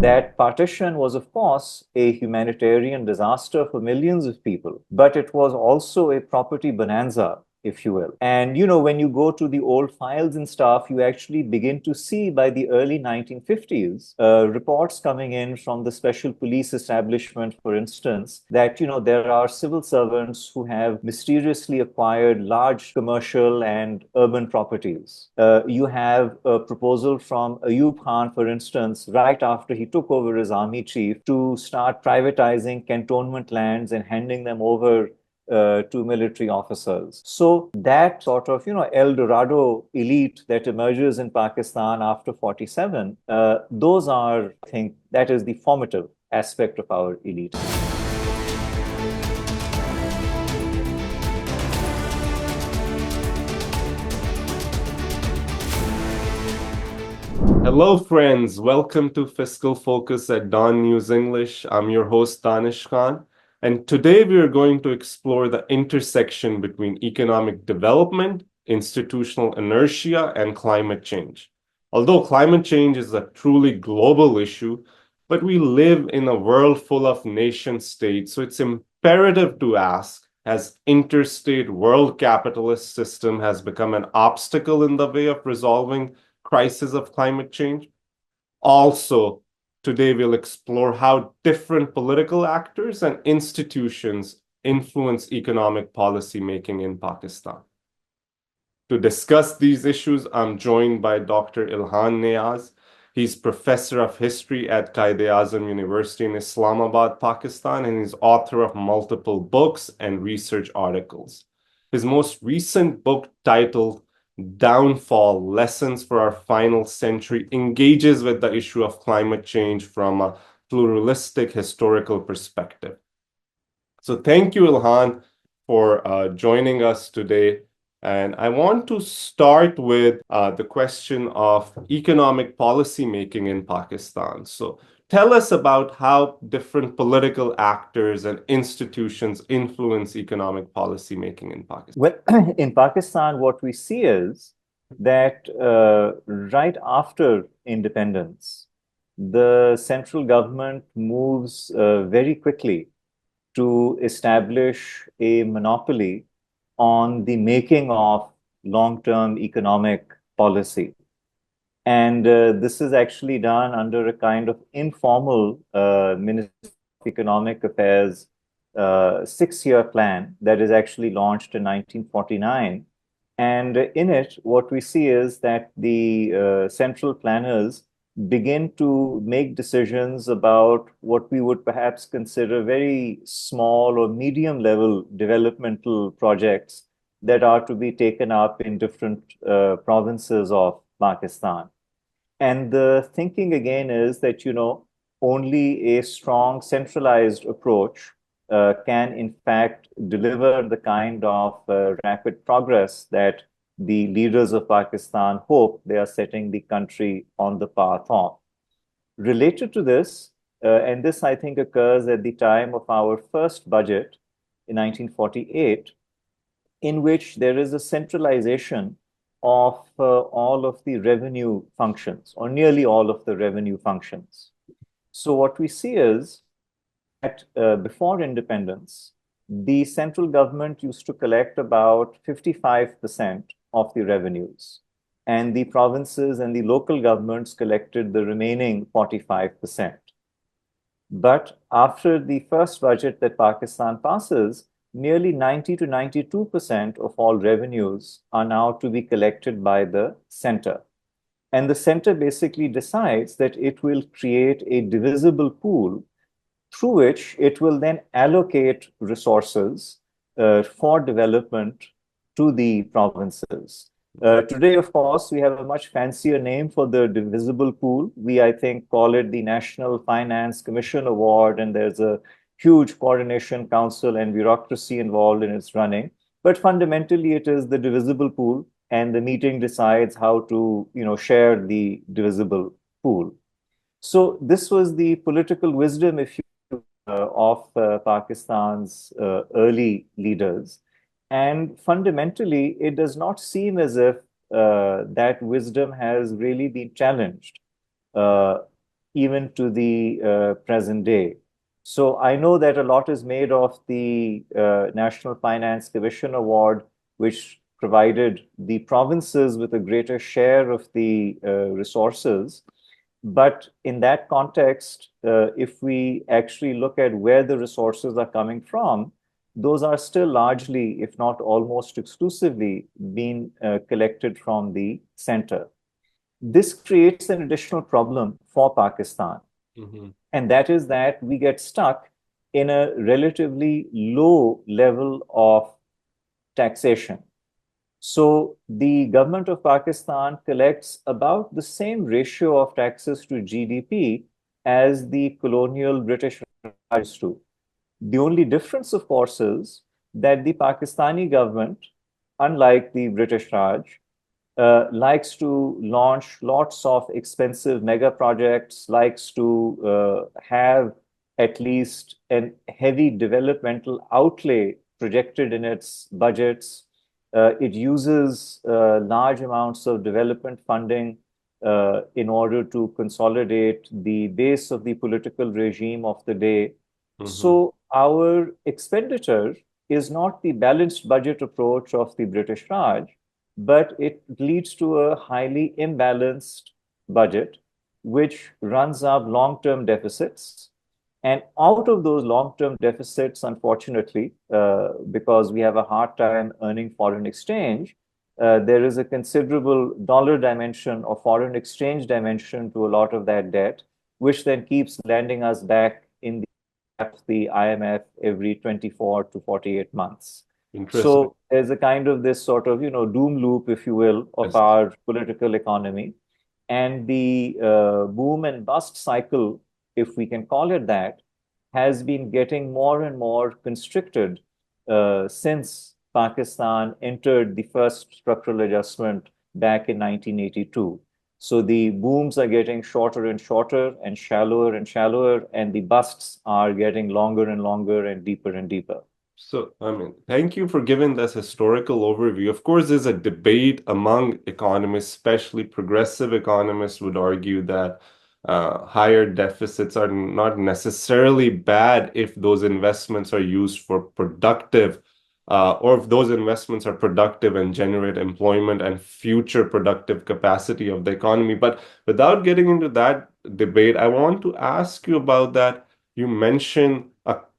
that partition was, of course, a humanitarian disaster for millions of people, but it was also a property bonanza, if you will. And, when you go to the old files and stuff, you actually begin to see by the early 1950s reports coming in from the special police establishment, for instance, that, there are civil servants who have mysteriously acquired large commercial and urban properties. You have a proposal from Ayub Khan, for instance, right after he took over as army chief, to start privatizing cantonment lands and handing them over to military officers. So that sort of, El Dorado elite that emerges in Pakistan after 47, those are, I think, that is the formative aspect of our elite. Hello, friends. Welcome to Fiscal Focus at DawnNews English. I'm your host, Danish Khan. And today we are going to explore the intersection between economic development, institutional inertia, and climate change. Although climate change is a truly global issue, but we live in a world full of nation states, so it's imperative to ask, has interstate world capitalist system has become an obstacle in the way of resolving crisis of climate change? Also, today we'll explore how different political actors and institutions influence economic policy making in Pakistan. To discuss these issues, I'm joined by Dr. Ihan Niaz. He's professor of history at Quaid-e-Azam University in Islamabad, Pakistan, and he's author of multiple books and research articles. His most recent book, titled Downfall: Lessons for Our Final Century, engages with the issue of climate change from a pluralistic historical perspective. So thank you, Ilhan, for joining us today. And I want to start with the question of economic policy making in Pakistan. So tell us about how different political actors and institutions influence economic policy making in Pakistan. Well, in Pakistan, what we see is that right after independence, the central government moves very quickly to establish a monopoly on the making of long-term economic policy. And this is actually done under a kind of informal Ministry of Economic Affairs 6-year plan that is actually launched in 1949. And in it, what we see is that the central planners begin to make decisions about what we would perhaps consider very small or medium level developmental projects that are to be taken up in different provinces of Pakistan. And the thinking again is that, only a strong centralized approach can in fact deliver the kind of rapid progress that the leaders of Pakistan hope they are setting the country on the path of. Related to this, and this I think occurs at the time of our first budget in 1948, in which there is a centralization of all of the revenue functions, or nearly all of the revenue functions. So what we see is that before independence, the central government used to collect about 55% of the revenues, and the provinces and the local governments collected the remaining 45%. But after the first budget that Pakistan passes, nearly 90 to 92% of all revenues are now to be collected by the center. And the center basically decides that it will create a divisible pool through which it will then allocate resources for development to the provinces. Today, of course, we have a much fancier name for the divisible pool. We, I think, call it the National Finance Commission Award, and there's a huge coordination council and bureaucracy involved in its running. But fundamentally, it is the divisible pool, and the meeting decides how to, share the divisible pool. So this was the political wisdom, if you of Pakistan's early leaders. And fundamentally, it does not seem as if that wisdom has really been challenged. even to the present day. So I know that a lot is made of the National Finance Commission Award, which provided the provinces with a greater share of the resources. But in that context, if we actually look at where the resources are coming from, those are still largely, if not almost exclusively, being collected from the center. This creates an additional problem for Pakistan, Mm-hmm. and that is that we get stuck in a relatively low level of taxation. So the government of Pakistan collects about the same ratio of taxes to GDP as the colonial British used to. The only difference, of course, is that the Pakistani government, unlike the British Raj, likes to launch lots of expensive mega projects, likes to have at least a heavy developmental outlay projected in its budgets. It uses large amounts of development funding in order to consolidate the base of the political regime of the day. Mm-hmm. So our expenditure is not the balanced budget approach of the British Raj, but it leads to a highly imbalanced budget, which runs up long-term deficits. And out of those long-term deficits, unfortunately, because we have a hard time earning foreign exchange, there is a considerable dollar dimension or foreign exchange dimension to a lot of that debt, which then keeps landing us back in the IMF every 24 to 48 months. Interesting. So there's a kind of this sort of, doom loop, if you will, of Yes. our political economy. And the boom and bust cycle, if we can call it that, has been getting more and more constricted since Pakistan entered the first structural adjustment back in 1982. So the booms are getting shorter and shallower, and the busts are getting longer and longer and deeper. So, thank you for giving this historical overview. Of course, there's a debate among economists, especially progressive economists, would argue that higher deficits are not necessarily bad if those investments are used for productive, or if those investments are productive and generate employment and future productive capacity of the economy. But without getting into that debate, I want to ask you about that. You mentioned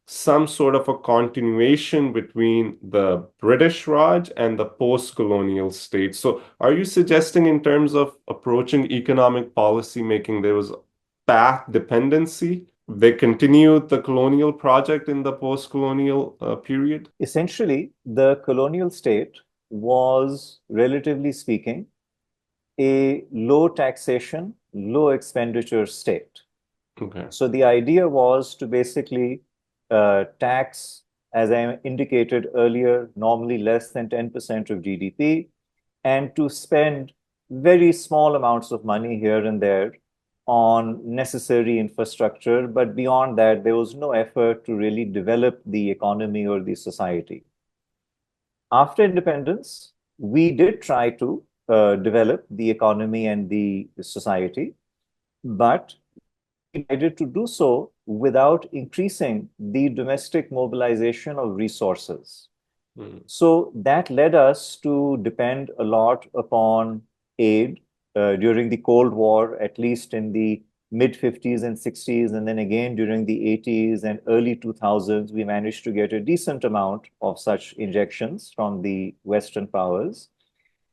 some sort of a continuation between the British Raj and the post-colonial state. So are you suggesting in terms of approaching economic policy making, there was path dependency? They continued the colonial project in the post-colonial period? Essentially, the colonial state was, relatively speaking, a low taxation, low expenditure state. Okay. So the idea was to basically tax, as I indicated earlier, normally less than 10% of GDP, and to spend very small amounts of money here and there on necessary infrastructure. But beyond that, there was no effort to really develop the economy or the society. After independence, we did try to develop the economy and the society, but decided to do so without increasing the domestic mobilization of resources. Mm. So that led us to depend a lot upon aid during the Cold War, at least in the mid 50s and 60s, and then again during the 80s and early 2000s, we managed to get a decent amount of such injections from the Western powers.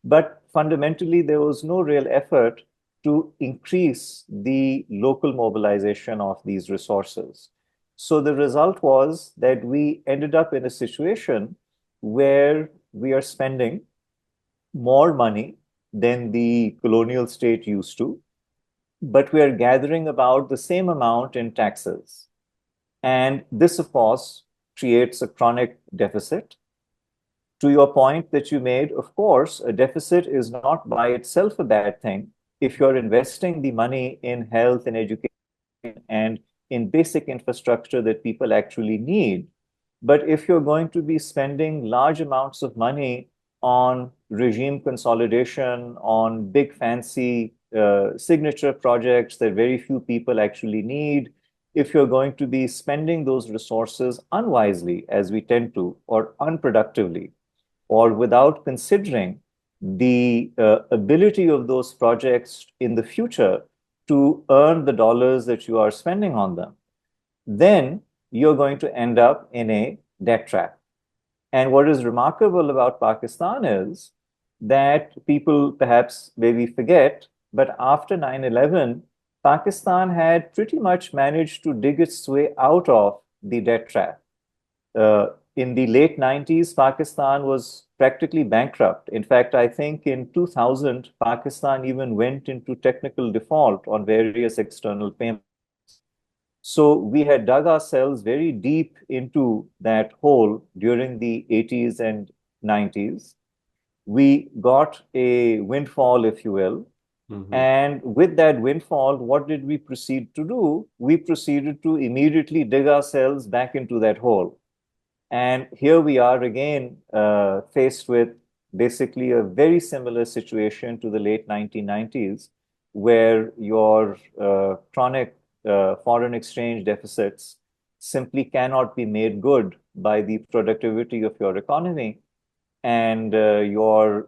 But fundamentally, there was no real effort to increase the local mobilization of these resources. So the result was that we ended up in a situation where we are spending more money than the colonial state used to, but we are gathering about the same amount in taxes. And this, of course, creates a chronic deficit. To your point that you made, of course, a deficit is not by itself a bad thing if you're investing the money in health and education and in basic infrastructure that people actually need. But if you're going to be spending large amounts of money on regime consolidation, on big fancy signature projects that very few people actually need, if you're going to be spending those resources unwisely, as we tend to, or unproductively, or without considering the ability of those projects in the future to earn the dollars that you are spending on them, then you're going to end up in a debt trap. And what is remarkable about Pakistan is that people perhaps maybe forget, but after 9/11, Pakistan had pretty much managed to dig its way out of the debt trap. In the late 90s, Pakistan was practically bankrupt. In fact, I think in 2000, Pakistan even went into technical default on various external payments. So we had dug ourselves very deep into that hole during the 80s and 90s. We got a windfall, if you will. Mm-hmm. And with that windfall, what did we proceed to do? We proceeded to immediately dig ourselves back into that hole. And here we are again, faced with basically a very similar situation to the late 1990s, where your chronic foreign exchange deficits simply cannot be made good by the productivity of your economy. And you're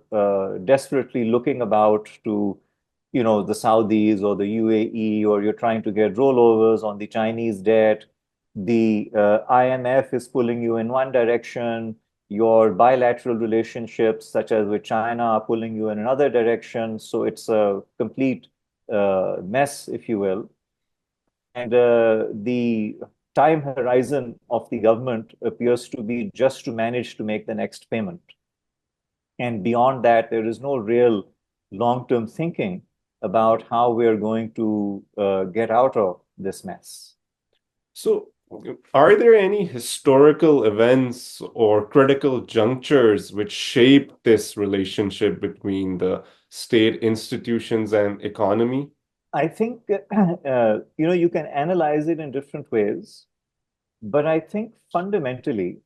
desperately looking about to, the Saudis or the UAE, or you're trying to get rollovers on the Chinese debt. The IMF is pulling you in one direction. Your bilateral relationships, such as with China, are pulling you in another direction. So it's a complete mess, if you will. And the time horizon of the government appears to be just to manage to make the next payment. And beyond that, there is no real long-term thinking about how we're going to get out of this mess. So, are there any historical events or critical junctures which shape this relationship between the state institutions and economy? I think, you can analyze it in different ways, but I think fundamentally,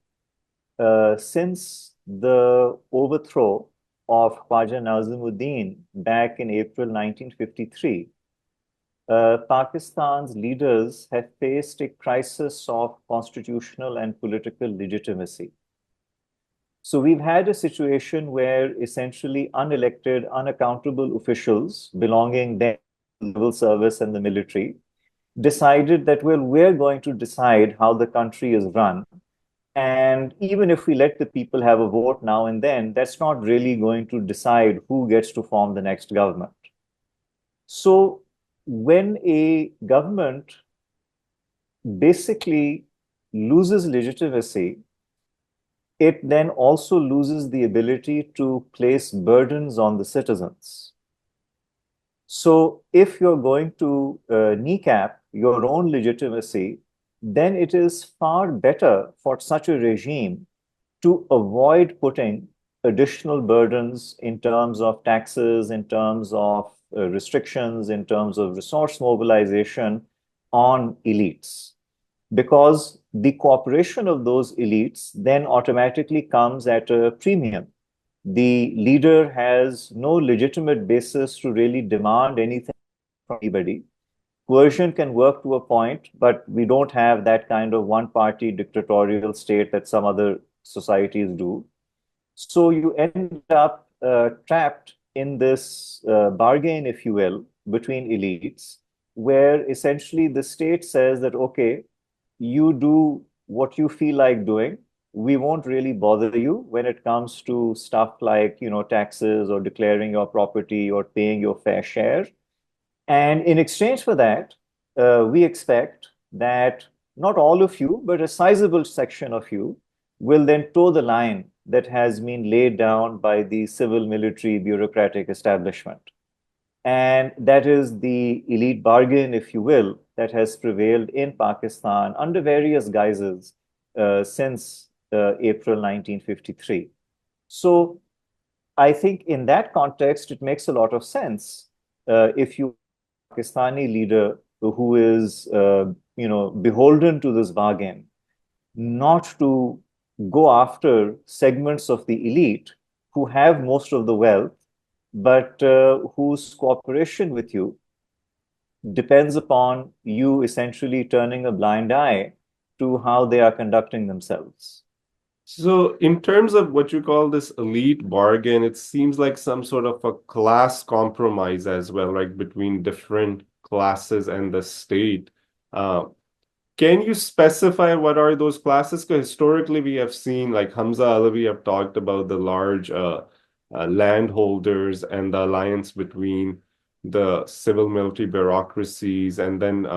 since the overthrow of Khwaja Nazimuddin back in April 1953, Pakistan's leaders have faced a crisis of constitutional and political legitimacy. So we've had a situation where essentially unelected, unaccountable officials belonging then to the civil service and the military decided that, well, we're going to decide how the country is run. And even if we let the people have a vote now and then, that's not really going to decide who gets to form the next government. So when a government basically loses legitimacy, it then also loses the ability to place burdens on the citizens. So if you're going to kneecap your own legitimacy, then it is far better for such a regime to avoid putting additional burdens in terms of taxes, in terms of restrictions, in terms of resource mobilization on elites. Because the cooperation of those elites then automatically comes at a premium. The leader has no legitimate basis to really demand anything from anybody. Coercion can work to a point, but we don't have that kind of one-party dictatorial state that some other societies do. So you end up trapped in this bargain, if you will, between elites, where essentially the state says that, okay, you do what you feel like doing. We won't really bother you when it comes to stuff like, taxes or declaring your property or paying your fair share. And in exchange for that, we expect that not all of you, but a sizable section of you will then toe the line that has been laid down by the civil military bureaucratic establishment. And that is the elite bargain, if you will, that has prevailed in Pakistan under various guises since April 1953. So I think in that context, it makes a lot of sense if you Pakistani leader who is, beholden to this bargain, not to go after segments of the elite who have most of the wealth but whose cooperation with you depends upon you essentially turning a blind eye to how they are conducting themselves. So, in terms of what you call this elite bargain, it seems like some sort of a class compromise as well, right, between different classes and the state. Uh, can you specify what are those classes? Because historically, we have seen, like Hamza Alavi have talked about the large landholders and the alliance between the civil military bureaucracies, and then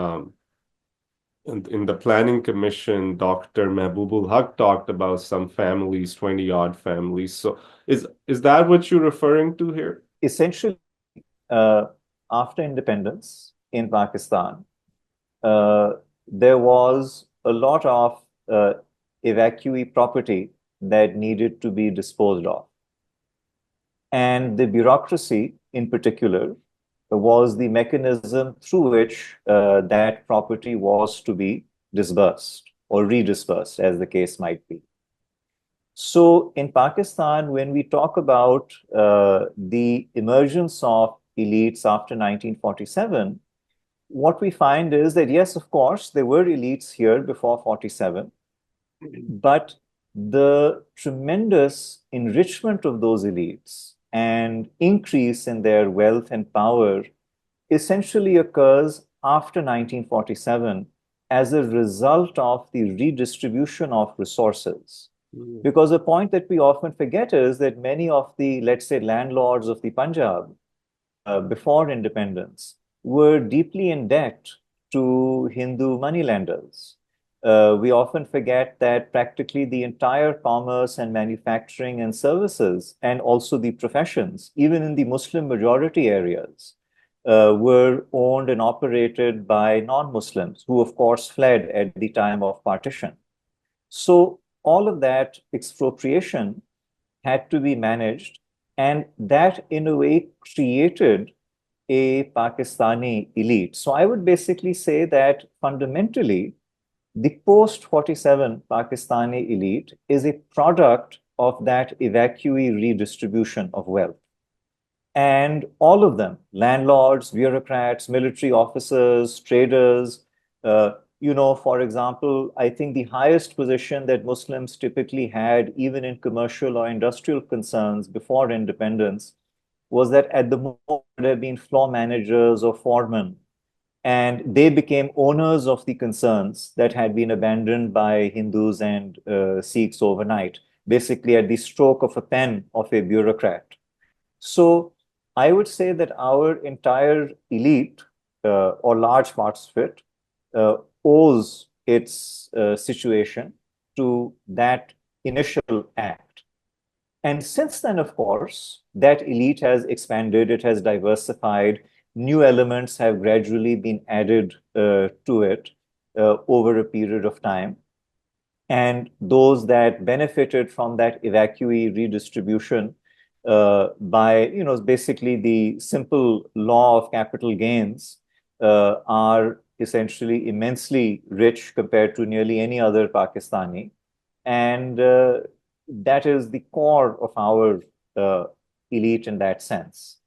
in the planning commission, Dr. Mehboob Haq talked about some families, 20 odd families. So is that what you're referring to here? Essentially, uh, after independence in Pakistan, uh, there was a lot of evacuee property that needed to be disposed of. And the bureaucracy, in particular, was the mechanism through which that property was to be disbursed or redisbursed, as the case might be. So in Pakistan, when we talk about the emergence of elites after 1947, what we find is that, yes, of course, there were elites here before 47, but the tremendous enrichment of those elites and increase in their wealth and power essentially occurs after 1947 as a result of the redistribution of resources. Because the point that we often forget is that many of the, let's say, landlords of the Punjab before independence were deeply in debt to Hindu moneylenders. We often forget that practically the entire commerce and manufacturing and services, and also the professions, even in the Muslim majority areas, were owned and operated by non-Muslims, who, of course, fled at the time of partition. So all of that expropriation had to be managed, and that, in a way, created a Pakistani elite. So I would basically say that fundamentally, the post 47 Pakistani elite is a product of that evacuee redistribution of wealth. And all of them, landlords, bureaucrats, military officers, traders, for example, I think the highest position that Muslims typically had, even in commercial or industrial concerns before independence, was that at the moment there have been floor managers or foremen, and they became owners of the concerns that had been abandoned by Hindus and Sikhs overnight, basically at the stroke of a pen of a bureaucrat. So I would say that our entire elite, or large parts of it, owes its situation to that initial act. And since then, of course, that elite has expanded, it has diversified, new elements have gradually been added to it over a period of time. And those that benefited from that evacuee redistribution by, basically the simple law of capital gains are essentially immensely rich compared to nearly any other Pakistani. And that is the core of our elite in that sense.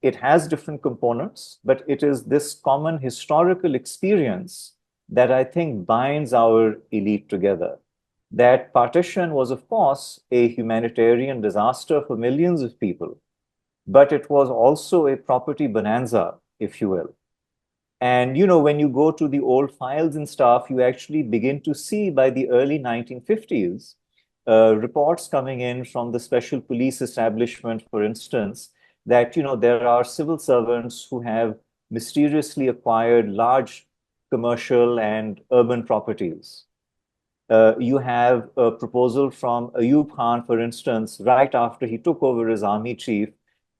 It has different components, but it is this common historical experience that I think binds our elite together. That partition was, of course, a humanitarian disaster for millions of people, but it was also a property bonanza, if you will. And when you go to the old files and stuff, you actually begin to see by the early 1950s reports coming in from the special police establishment, for instance, that there are civil servants who have mysteriously acquired large commercial and urban properties. You have a proposal from Ayub Khan, for instance, right after he took over as army chief,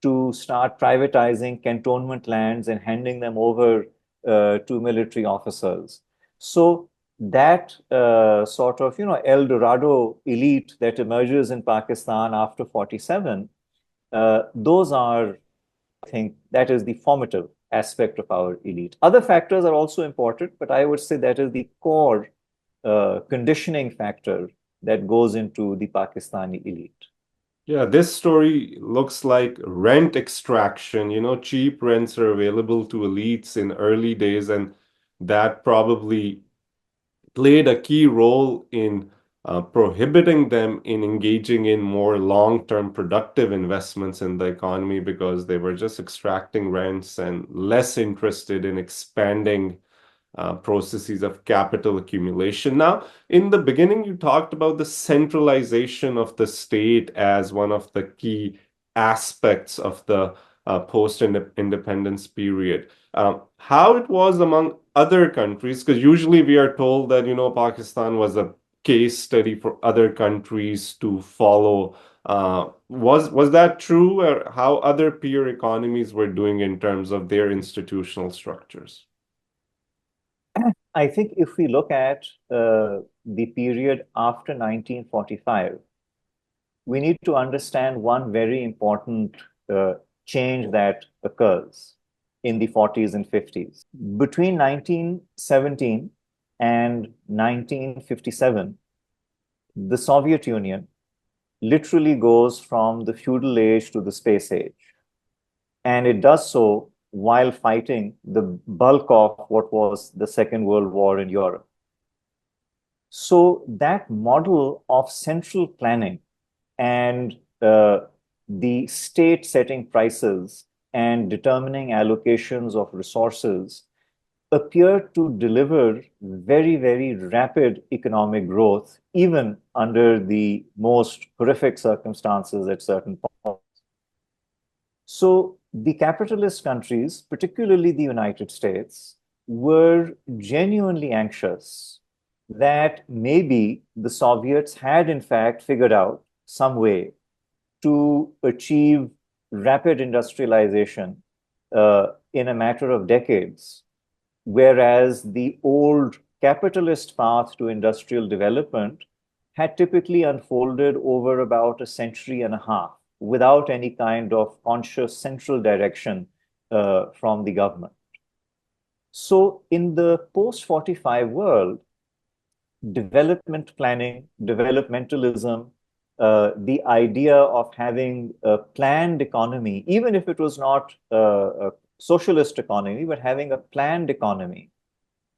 to start privatizing cantonment lands and handing them over to military officers. So that sort of, El Dorado elite that emerges in Pakistan after 47, those are, I think, that is the formative aspect of our elite. Other factors are also important, but I would say that is the core conditioning factor that goes into the Pakistani elite. Yeah, this story looks like rent extraction. Cheap rents are available to elites in early days, and that probably played a key role in prohibiting them in engaging in more long-term productive investments in the economy because they were just extracting rents and less interested in expanding processes of capital accumulation. Now, in the beginning, you talked about the centralization of the state as one of the key aspects of the post-independence period. How it was among other countries, because usually we are told that, Pakistan was a case study for other countries to follow. Was that true, or how other peer economies were doing in terms of their institutional structures? I think if we look at the period after 1945, we need to understand one very important uh, change that occurs in the 40s and 50s. Between 1917 and 1957, the Soviet Union literally goes from the feudal age to the space age. And it does so while fighting the bulk of what was the Second World War in Europe. So that model of central planning and the state setting prices and determining allocations of resources appear to deliver very, very rapid economic growth, even under the most horrific circumstances at certain points. So the capitalist countries, particularly the United States, were genuinely anxious that maybe the Soviets had in fact figured out some way to achieve rapid industrialization in a matter of decades, whereas the old capitalist path to industrial development had typically unfolded over about a century and a half without any kind of conscious central direction from the government. So, in the post 45 world, development planning, developmentalism, the idea of having a planned economy, even if it was not a socialist economy, but having a planned economy,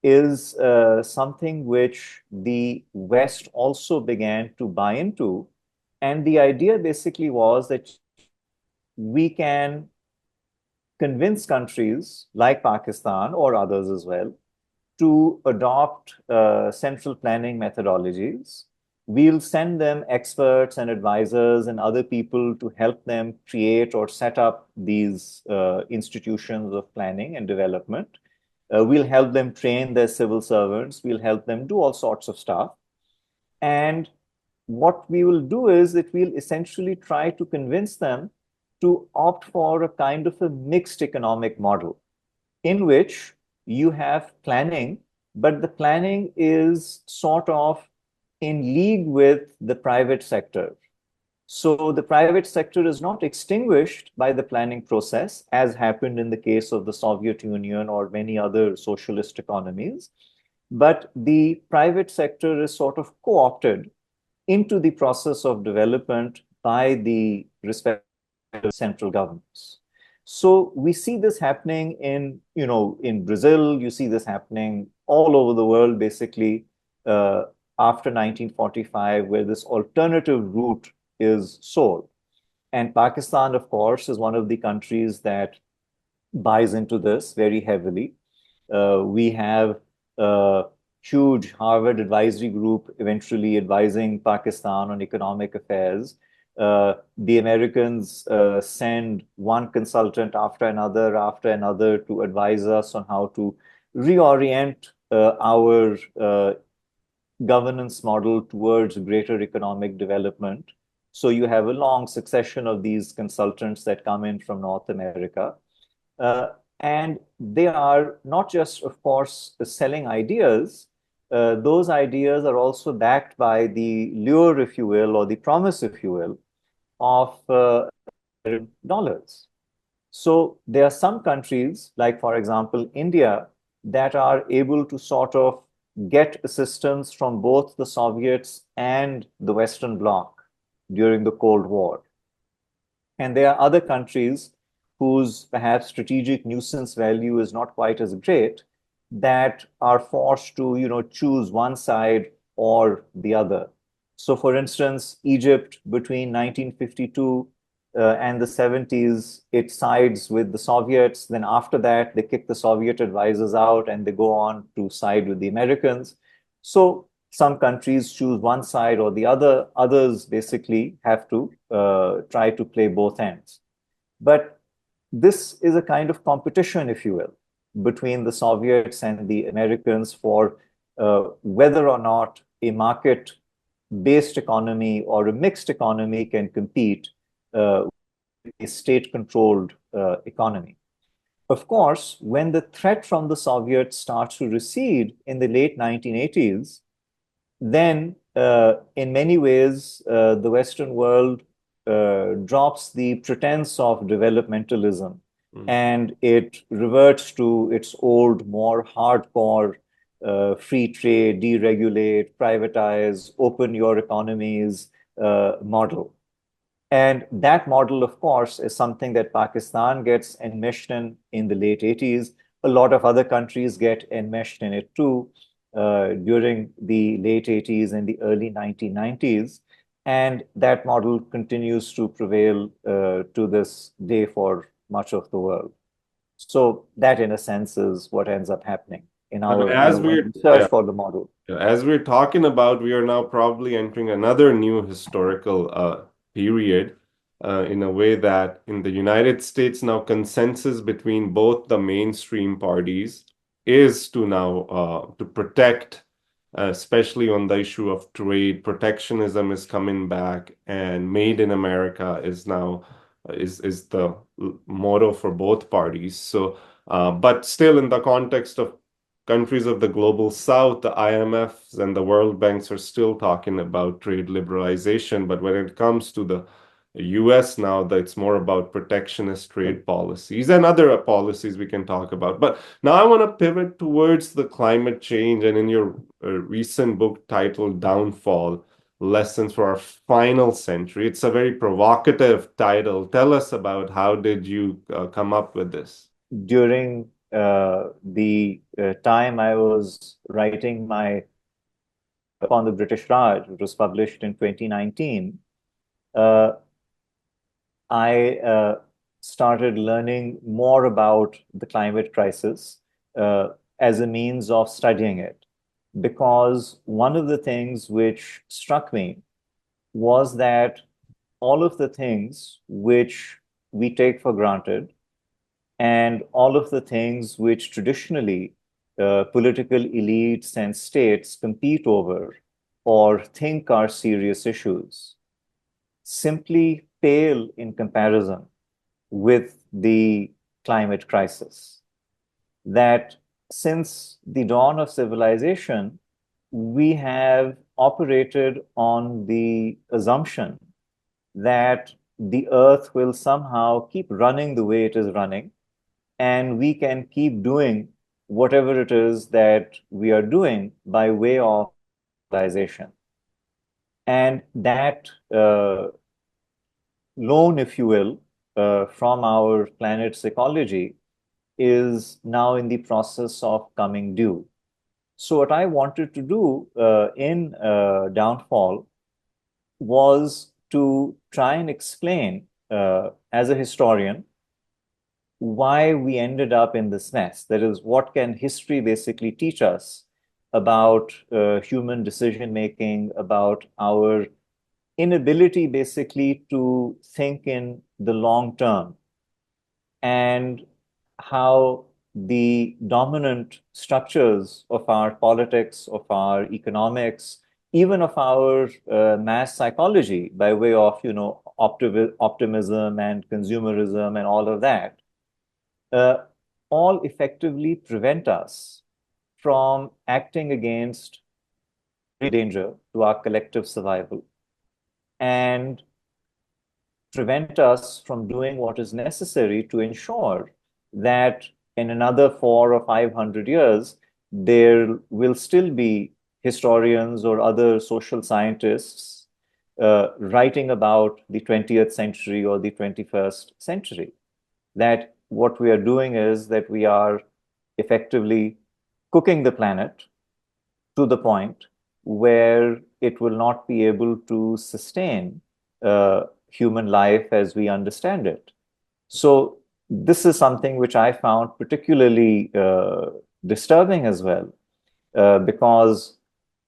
is something which the West also began to buy into. And the idea basically was that we can convince countries like Pakistan or others as well to adopt central planning methodologies. We'll send them experts and advisors and other people to help them create or set up these institutions of planning and development. We'll help them train their civil servants. We'll help them do all sorts of stuff. And what we will do is that we'll essentially try to convince them to opt for a kind of a mixed economic model in which you have planning, but the planning is sort of in league with the private sector. So the private sector is not extinguished by the planning process, as happened in the case of the Soviet Union or many other socialist economies, but the private sector is sort of co-opted into the process of development by the respective central governments. So we see this happening in Brazil, you see this happening all over the world, basically, after 1945, where this alternative route is sold. And Pakistan, of course, is one of the countries that buys into this very heavily. We have a huge Harvard advisory group eventually advising Pakistan on economic affairs. The Americans send one consultant after another to advise us on how to reorient our governance model towards greater economic development. So you have a long succession of these consultants that come in from North America. Uh, and they are not just, of course, selling ideas. Those ideas are also backed by the lure, if you will, or the promise, if you will, of dollars. So there are some countries, like, for example, India, that are able to sort of get assistance from both the Soviets and the Western Bloc during the Cold War. And there are other countries whose perhaps strategic nuisance value is not quite as great that are forced to, choose one side or the other. So, for instance, Egypt between 1952 and the 70s, it sides with the Soviets. Then after that, they kick the Soviet advisors out and they go on to side with the Americans. So some countries choose one side or the other. Others basically have to try to play both ends. But this is a kind of competition, if you will, between the Soviets and the Americans for whether or not a market-based economy or a mixed economy can compete with a state-controlled economy. Of course, when the threat from the Soviets starts to recede in the late 1980s, then in many ways, the Western world drops the pretense of developmentalism and it reverts to its old, more hardcore free trade, deregulate, privatize, open your economies model. And that model, of course, is something that Pakistan gets enmeshed in the late 80s. A lot of other countries get enmeshed in it too during the late 80s and the early 1990s. And that model continues to prevail to this day for much of the world. So that, in a sense, is what ends up happening in our, As when we're we search for the model. as we're talking about, we are now probably entering another new historical period in a way that in the United States now consensus between both the mainstream parties is to now to protect, especially on the issue of trade. Protectionism is coming back, and Made in America is now is the motto for both parties. So, but still, in the context of countries of the global south, the IMFs and the World Banks are still talking about trade liberalization. But when it comes to the US now, that it's more about protectionist trade policies and other policies we can talk about. But now I want to pivot towards the climate change. And in your recent book titled Downfall, Lessons for Our Final Century, it's a very provocative title. Tell us about how did you come up with this? During the time I was writing my on the British Raj, which was published in 2019, I started learning more about the climate crisis as a means of studying it. Because one of the things which struck me was that all of the things which we take for granted and all of the things which traditionally political elites and states compete over or think are serious issues simply pale in comparison with the climate crisis. That since the dawn of civilization, we have operated on the assumption that the earth will somehow keep running the way it is running, and we can keep doing whatever it is that we are doing by way of civilization. And that loan, if you will, from our planet's ecology is now in the process of coming due. So what I wanted to do in Downfall was to try and explain, as a historian, why we ended up in this mess. That is, what can history basically teach us about human decision making, about our inability basically to think in the long term, and how the dominant structures of our politics, of our economics, even of our mass psychology, by way of optimism and consumerism and all of that, uh, all effectively prevent us from acting against danger to our collective survival and prevent us from doing what is necessary to ensure that in another 400 or 500 years, there will still be historians or other social scientists writing about the 20th century or the 21st century. That what we are doing is that we are effectively cooking the planet to the point where it will not be able to sustain human life as we understand it. So this is something which I found particularly disturbing as well, because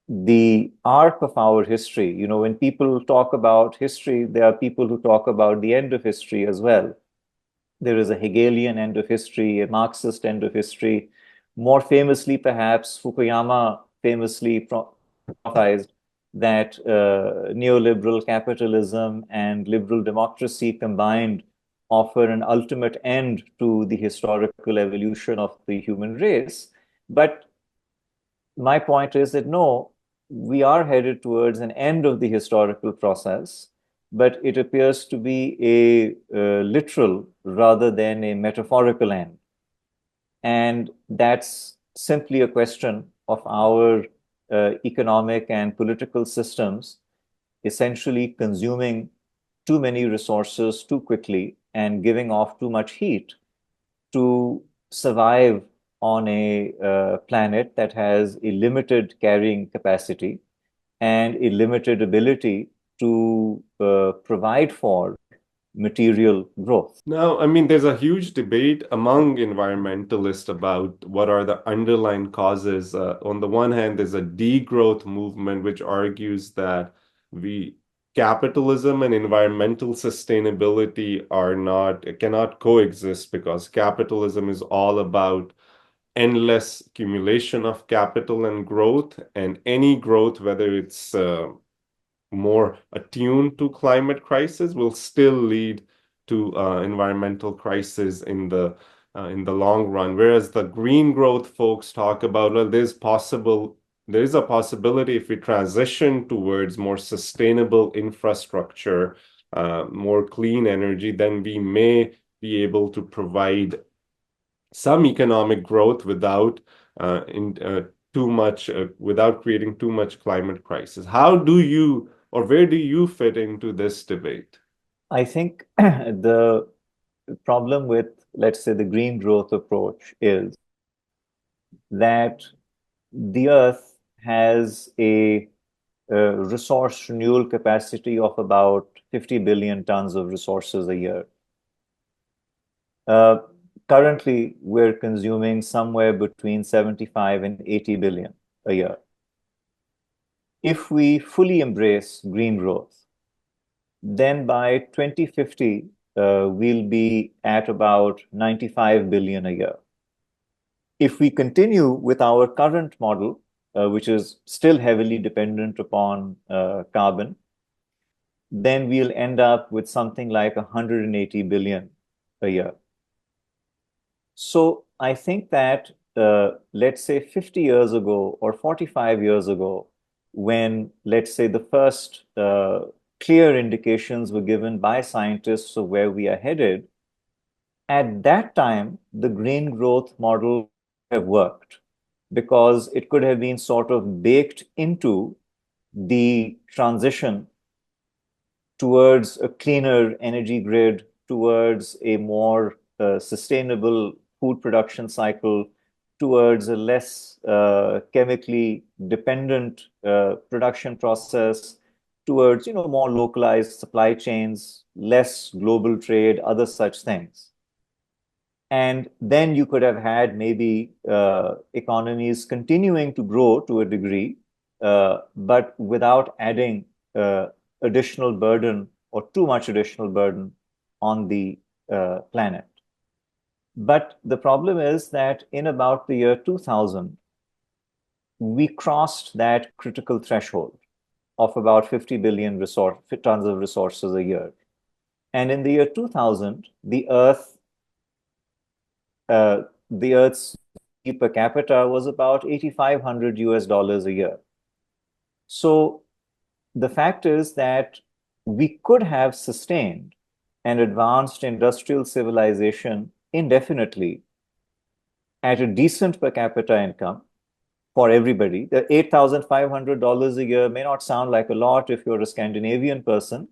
the arc of our history, when people talk about history, there are people who talk about the end of history as well. There is a Hegelian end of history, a Marxist end of history. More famously, perhaps, Fukuyama famously prophesied that neoliberal capitalism and liberal democracy combined offer an ultimate end to the historical evolution of the human race. But my point is that no, we are headed towards an end of the historical process, but it appears to be a literal rather than a metaphorical end. And that's simply a question of our economic and political systems essentially consuming too many resources too quickly and giving off too much heat to survive on a planet that has a limited carrying capacity and a limited ability to provide for material growth. Now, I mean, there's a huge debate among environmentalists about what are the underlying causes. On the one hand, there's a degrowth movement which argues that capitalism and environmental sustainability cannot coexist because capitalism is all about endless accumulation of capital and growth, and any growth, whether it's more attuned to climate crisis, will still lead to environmental crisis in the long run. Whereas the green growth folks talk about, well, there is a possibility if we transition towards more sustainable infrastructure, more clean energy, then we may be able to provide some economic growth without without creating too much climate crisis. How do you, or where do you fit into this debate? I think the problem with, let's say, the green growth approach is that the Earth has a resource renewal capacity of about 50 billion tons of resources a year. Currently, we're consuming somewhere between 75 and 80 billion a year. If we fully embrace green growth, then by 2050, we'll be at about 95 billion a year. If we continue with our current model, which is still heavily dependent upon carbon, then we'll end up with something like 180 billion a year. So I think that, let's say 50 years ago or 45 years ago, when, let's say, the first clear indications were given by scientists of where we are headed, at that time, the green growth model have worked because it could have been sort of baked into the transition towards a cleaner energy grid, towards a more sustainable food production cycle, towards a less chemically dependent production process, towards more localized supply chains, less global trade, other such things. And then you could have had maybe economies continuing to grow to a degree, but without adding additional burden or too much additional burden on the planet. But the problem is that in about the year 2000, we crossed that critical threshold of about 50 billion tons of resources a year. And in the year 2000, the Earth's per capita was about $8,500 a year. So the fact is that we could have sustained an advanced industrial civilization indefinitely at a decent per capita income for everybody. The $8,500 a year may not sound like a lot if you're a Scandinavian person,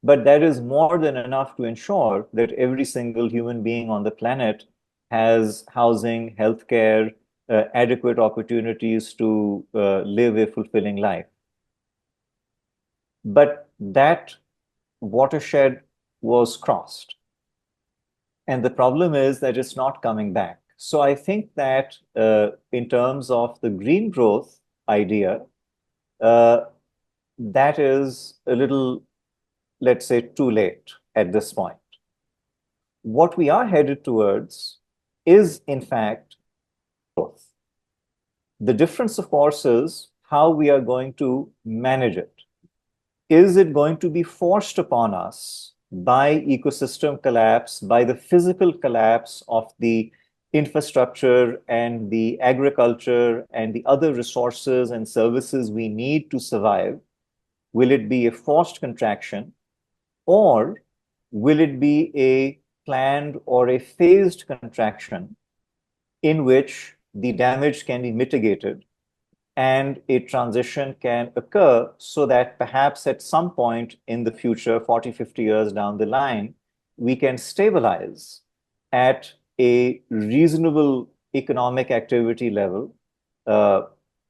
but that is more than enough to ensure that every single human being on the planet has housing, healthcare, adequate opportunities to live a fulfilling life. But that watershed was crossed. And the problem is that it's not coming back. So I think that in terms of the green growth idea, that is a little, let's say, too late at this point. What we are headed towards is, in fact, growth. The difference, of course, is how we are going to manage it. Is it going to be forced upon us by ecosystem collapse, by the physical collapse of the infrastructure and the agriculture and the other resources and services we need to survive? Will it be a forced contraction, or will it be a planned or a phased contraction in which the damage can be mitigated and a transition can occur so that perhaps at some point in the future, 40, 50 years down the line, we can stabilize at a reasonable economic activity level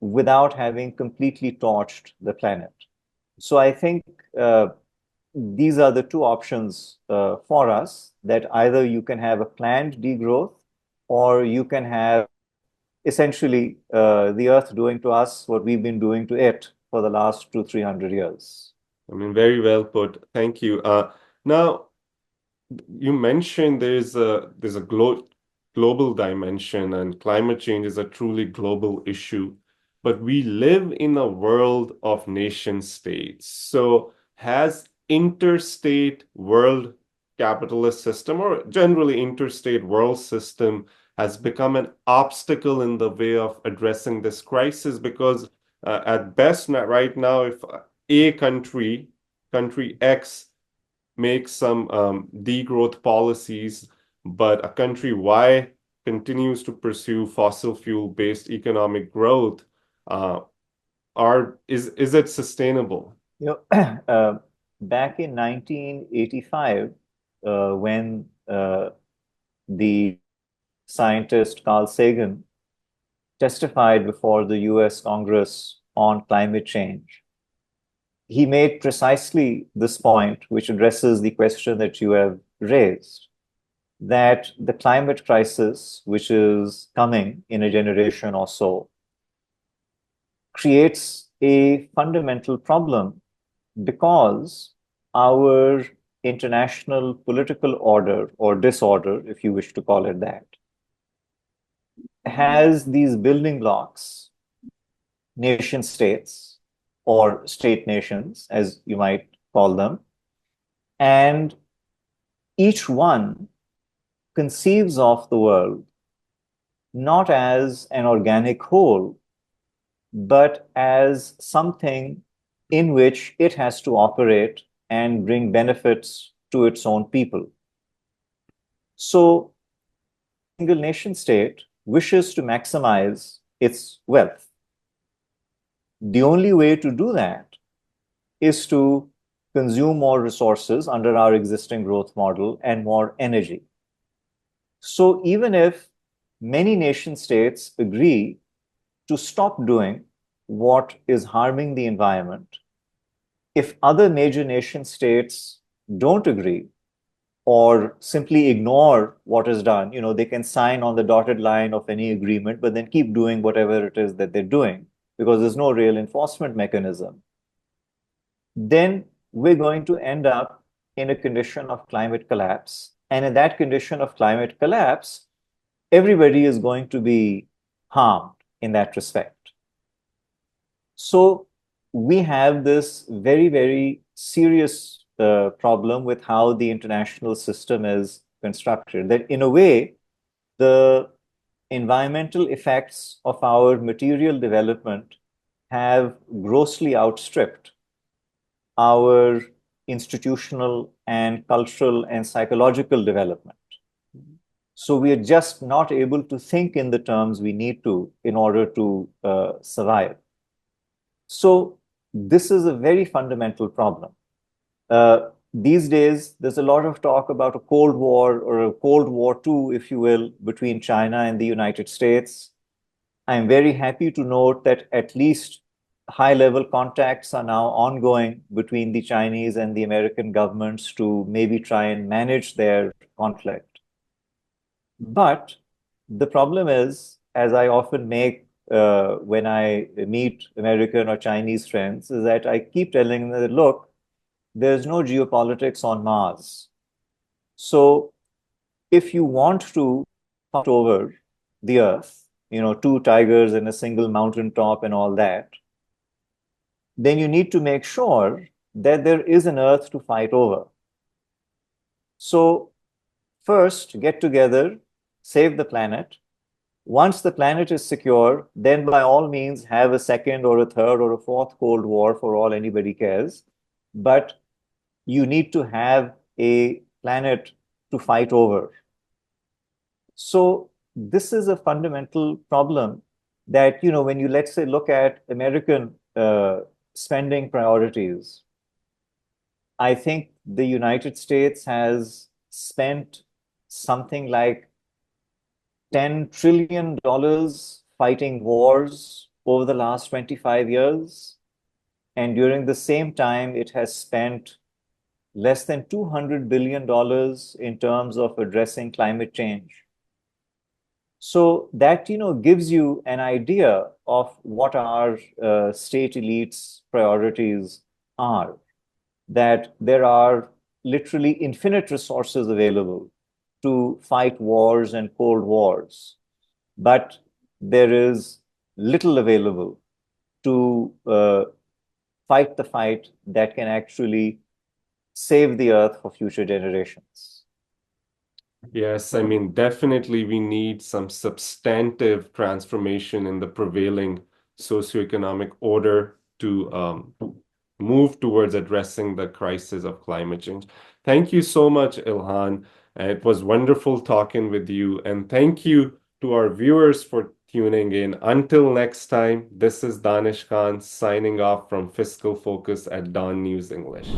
without having completely torched the planet. So I think these are the two options for us, that either you can have a planned degrowth or you can have essentially the earth doing to us what we've been doing to it for the last 200-300 years. I mean, very well put. Thank you. Now, you mentioned there's a global dimension, and climate change is a truly global issue. But we live in a world of nation states. So has interstate world capitalist system, or generally interstate world system, has become an obstacle in the way of addressing this crisis? Because at best, right now, if a country X makes some degrowth policies, but a country Y continues to pursue fossil fuel-based economic growth, is it sustainable? Back in 1985, when the scientist Carl Sagan testified before the US Congress on climate change, he made precisely this point, which addresses the question that you have raised, that the climate crisis, which is coming in a generation or so, creates a fundamental problem because our international political order, or disorder, if you wish to call it that, has these building blocks, nation states or state nations, as you might call them, and each one conceives of the world not as an organic whole, but as something in which it has to operate and bring benefits to its own people. So, a single nation state wishes to maximize its wealth. The only way to do that is to consume more resources under our existing growth model and more energy. So even if many nation states agree to stop doing what is harming the environment, if other major nation states don't agree or simply ignore what is done, they can sign on the dotted line of any agreement, but then keep doing whatever it is that they're doing because there's no real enforcement mechanism, then we're going to end up in a condition of climate collapse. And in that condition of climate collapse, everybody is going to be harmed in that respect. So we have this very, very serious problem with how the international system is constructed, that in a way, the environmental effects of our material development have grossly outstripped our institutional and cultural and psychological development. So we are just not able to think in the terms we need to in order to survive. So this is a very fundamental problem. These days, there's a lot of talk about a Cold War or a Cold War II, if you will, between China and the United States. I'm very happy to note that at least high-level contacts are now ongoing between the Chinese and the American governments to maybe try and manage their conflict. But the problem is, as I often make when I meet American or Chinese friends, is that I keep telling them that, look, there's no geopolitics on Mars. So if you want to fight over the Earth, two tigers and a single mountaintop and all that, then you need to make sure that there is an Earth to fight over. So first, get together, save the planet. Once the planet is secure, then by all means have a second or a third or a fourth Cold War for all anybody cares. But you need to have a planet to fight over. So this is a fundamental problem that, when you, let's say, look at American spending priorities, I think the United States has spent something like $10 trillion fighting wars over the last 25 years. And during the same time, it has spent less than $200 billion in terms of addressing climate change. So that, gives you an idea of what our state elites' priorities are, that there are literally infinite resources available to fight wars and cold wars, but there is little available to fight the fight that can actually save the earth for future generations. Yes, I mean, definitely we need some substantive transformation in the prevailing socioeconomic order to move towards addressing the crisis of climate change. Thank you so much, Ilhan. It was wonderful talking with you. And thank you to our viewers for tuning in. Until next time, this is Danish Khan signing off from Fiscal Focus at Dawn News English.